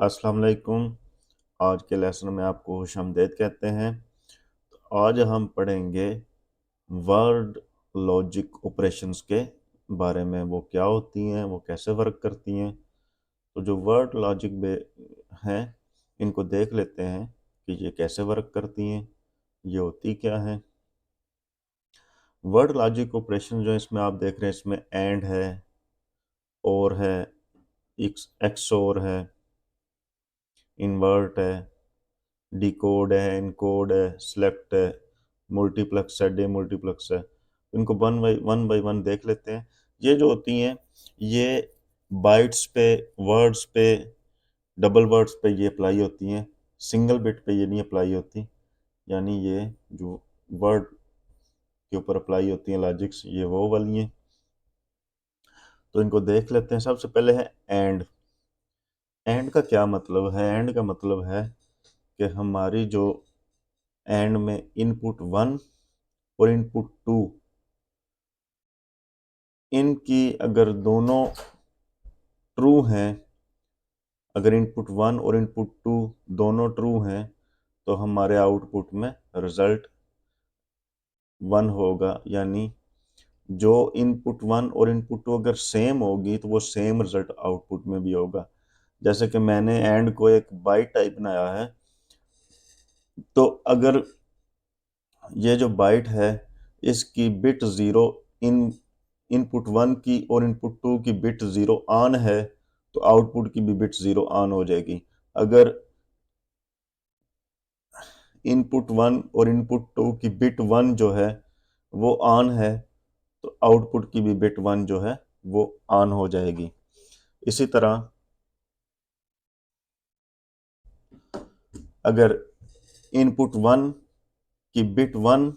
अस्सलाम वालेकुम। आज के लेसन में आपको खुशामदीद कहते हैं। आज हम पढ़ेंगे वर्ड लॉजिक ऑपरेशंस के बारे में। वो क्या होती हैं, वो कैसे वर्क करती हैं। तो जो वर्ड लॉजिक हैं, इनको देख लेते हैं कि ये कैसे वर्क करती हैं, ये होती क्या हैं। वर्ड लॉजिक ऑपरेशन जो इसमें आप देख रहे हैं, इसमें एंड है, और है, एक्सओर है, इन्वर्ट है, डिकोड है, इनकोड है, सेलेक्ट है, मल्टीप्लेक्स है, डे मल्टीप्लेक्स है। इनको वन बाई वन देख लेते हैं। ये जो होती हैं, ये बाइट्स पे, वर्ड्स पे, डबल वर्ड्स पे ये अप्लाई होती हैं। सिंगल बिट पे ये नहीं अप्लाई होती। यानी ये जो वर्ड के ऊपर अप्लाई होती हैं लॉजिक्स, ये वो वाली हैं। तो इनको देख लेते हैं। सबसे पहले है एंड। एंड का क्या मतलब है? एंड का मतलब है कि हमारी जो एंड में इनपुट 1 और इनपुट 2, इनकी अगर दोनों ट्रू हैं, अगर इनपुट 1 और इनपुट 2 दोनों ट्रू हैं, तो हमारे आउटपुट में रिजल्ट 1 होगा। यानी जो इनपुट 1 और इनपुट 2 अगर सेम होगी तो वो सेम रिजल्ट आउटपुट में भी होगा। जैसे कि मैंने एंड को एक बाइट टाइप बनाया है, तो अगर ये जो बाइट है, इसकी बिट 0 इनपुट 1 की और इनपुट 2 की बिट 0 ऑन है, तो आउटपुट की भी बिट 0 ऑन हो जाएगी। अगर इनपुट 1 और इनपुट 2 की बिट 1 जो है वो ऑन है, तो आउटपुट की भी बिट 1 जो है वो ऑन हो जाएगी। इसी तरह अगर इनपुट 1 की बिट 1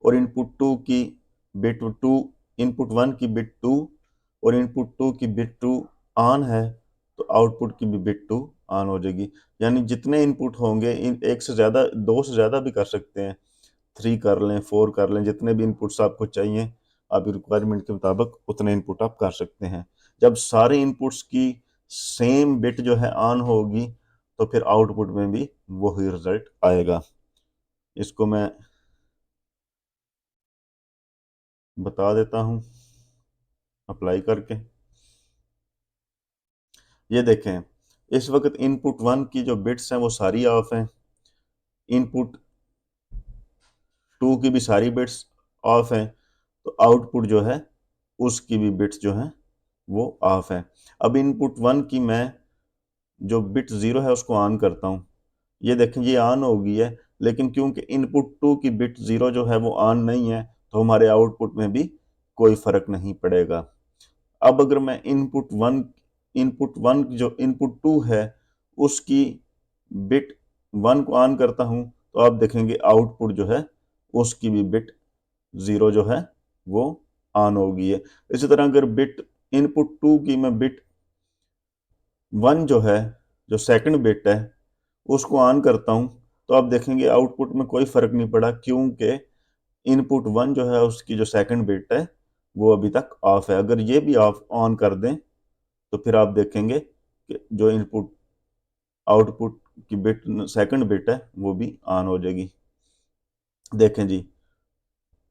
और इनपुट 2 की बिट 2, इनपुट 1 की बिट 2 और इनपुट 2 की बिट 2 ऑन है, तो आउटपुट की भी बिट 2 ऑन हो जाएगी। यानी जितने इनपुट होंगे, एक से ज़्यादा, दो से ज़्यादा भी कर सकते हैं, 3 कर लें, 4 कर लें, जितने भी इनपुट्स आपको चाहिए, आपकी रिक्वायरमेंट के मुताबिक उतने इनपुट आप कर सकते हैं। जब सारे इनपुट्स की सेम बिट जो है ऑन होगी, तो फिर आउटपुट में भी वही रिजल्ट आएगा। इसको मैं बता देता हूँ अप्लाई करके। ये देखें, इस वक्त इनपुट 1 की जो बिट्स हैं वो सारी ऑफ हैं, इनपुट 2 की भी सारी बिट्स ऑफ हैं, तो आउटपुट जो है उसकी भी बिट्स जो हैं वो ऑफ है। अब इनपुट 1 की मैं जो बिट 0 है उसको ऑन करता हूँ। ये देखें, ये ऑन हो गई है, लेकिन क्योंकि इनपुट 2 की बिट 0 जो है वो ऑन नहीं है, तो हमारे आउटपुट में भी कोई फर्क नहीं पड़ेगा। अब अगर मैं इनपुट वन जो इनपुट 2 है उसकी बिट 1 को ऑन करता हूँ, तो आप देखेंगे आउटपुट जो है उसकी भी बिट 0 जो है वो ऑन हो गई है। इसी तरह अगर बिट इनपुट 2 की मैं बिट 1 जो है, जो सेकंड बिट है, उसको ऑन करता हूँ, तो आप देखेंगे आउटपुट में कोई फर्क नहीं पड़ा, क्योंकि इनपुट 1 जो है उसकी जो सेकंड बिट है वो अभी तक ऑफ है। अगर ये भी ऑफ ऑन कर दें, तो फिर आप देखेंगे कि जो इनपुट आउटपुट की बिट सेकंड बिट है वो भी ऑन हो जाएगी। देखें जी,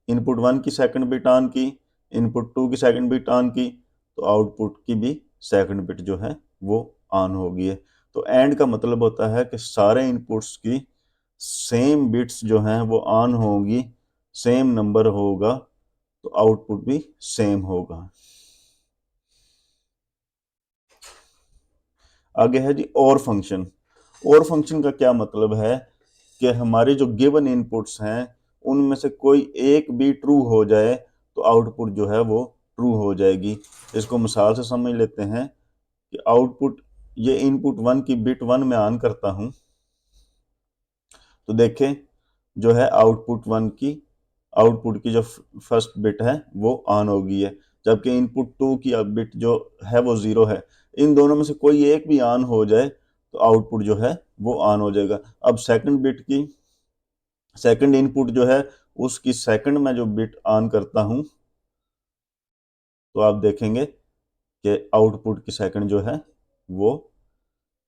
इनपुट 1 की सेकंड बिट ऑन की, इनपुट 2 की सेकंड बिट ऑन की, तो आउटपुट की भी सेकंड बिट जो है वो ऑन हो गई है। तो एंड का मतलब होता है कि सारे इनपुट्स की सेम बिट्स जो हैं वो ऑन होंगी, सेम नंबर होगा, तो आउटपुट भी सेम होगा। आगे है जी और फंक्शन। और फंक्शन का क्या मतलब है कि हमारे जो गिवन इनपुट्स हैं उनमें से कोई एक भी ट्रू हो जाए, तो आउटपुट जो है वो ट्रू हो जाएगी। इसको मिसाल से समझ लेते हैं कि आउटपुट, ये इनपुट 1 की बिट 1 में ऑन करता हूं, तो देखें जो है आउटपुट की जो फर्स्ट बिट है वो ऑन हो गई है, जबकि इनपुट 2 की अब बिट जो है वो 0 है। इन दोनों में से कोई एक भी ऑन हो जाए, तो आउटपुट जो है वो ऑन हो जाएगा। अब सेकंड इनपुट जो है उसकी सेकंड में जो बिट ऑन करता हूं, तो आप देखेंगे कि आउटपुट की सेकंड जो है वो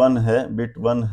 1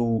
2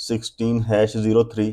16#03،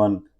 1.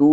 2،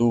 2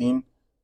3،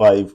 5.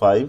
5.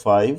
5.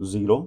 0.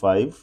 5.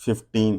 15